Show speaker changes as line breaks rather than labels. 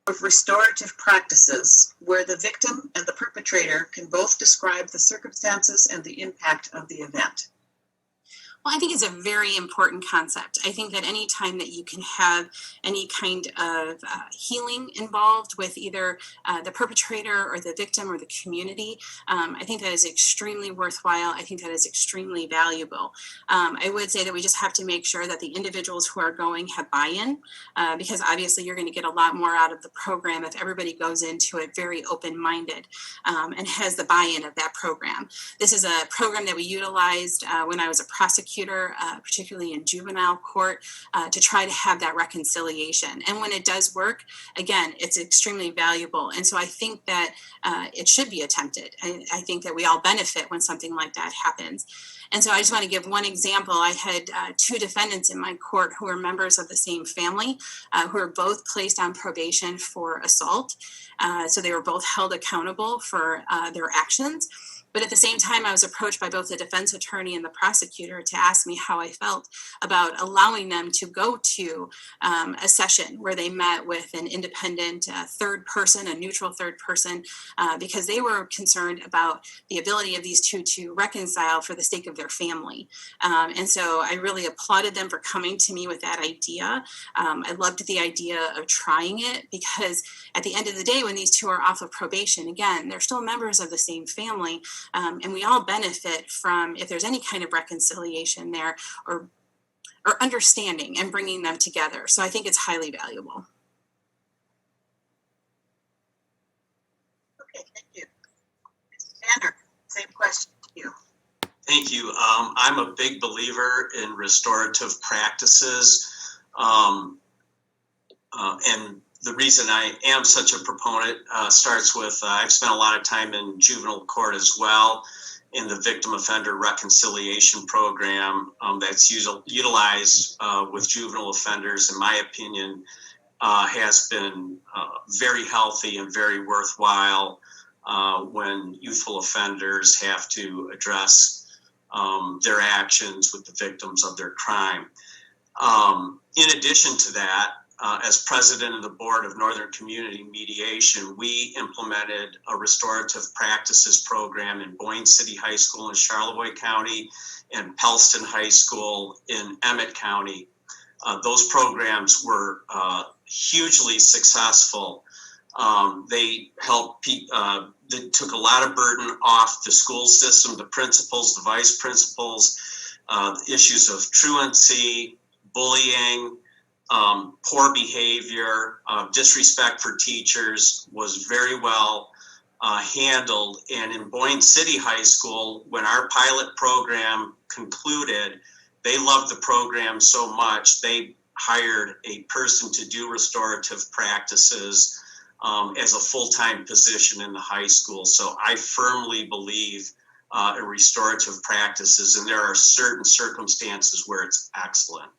of restorative practices where the victim and the perpetrator can both describe the circumstances and the impact of the event?
Well, I think it's a very important concept. I think that any time that you can have any kind of healing involved with either the perpetrator or the victim or the community, I think that is extremely worthwhile. I think that is extremely valuable. I would say that we just have to make sure that the individuals who are going have buy-in, because obviously you're going to get a lot more out of the program if everybody goes into it very open-minded and has the buy-in of that program. This is a program that we utilized when I was a prosecutor, particularly in juvenile court, to try to have that reconciliation. And when it does work, again, it's extremely valuable. And so I think that it should be attempted. I think that we all benefit when something like that happens. And so I just want to give one example. I had two defendants in my court who were members of the same family, who were both placed on probation for assault. So they were both held accountable for their actions. But at the same time, I was approached by both the defense attorney and the prosecutor to ask me how I felt about allowing them to go to a session where they met with an independent third person, a neutral third person, because they were concerned about the ability of these two to reconcile for the sake of their family. And so I really applauded them for coming to me with that idea. I loved the idea of trying it because at the end of the day, when these two are off of probation, again, they're still members of the same family. And we all benefit from if there's any kind of reconciliation there or understanding and bringing them together. So I think it's highly valuable.
Okay, thank you. Mr. Banner, same question to you.
Thank you. I'm a big believer in restorative practices. And the reason I am such a proponent starts with I've spent a lot of time in juvenile court as well in the victim offender reconciliation program that's utilized with juvenile offenders, in my opinion, has been very healthy and very worthwhile when youthful offenders have to address their actions with the victims of their crime. In addition to that, as president of the board of Northern Community Mediation, we implemented a restorative practices program in Boyne City High School in Charlevoix County and Pellston High School in Emmett County. Those programs were hugely successful. They helped they took a lot of burden off the school system, the principals, the vice principals, issues of truancy, bullying, poor behavior, disrespect for teachers was very well handled. And in Boyne City High School, when our pilot program concluded, they loved the program so much, they hired a person to do restorative practices as a full-time position in the high school. So I firmly believe in restorative practices, and there are certain circumstances where it's excellent.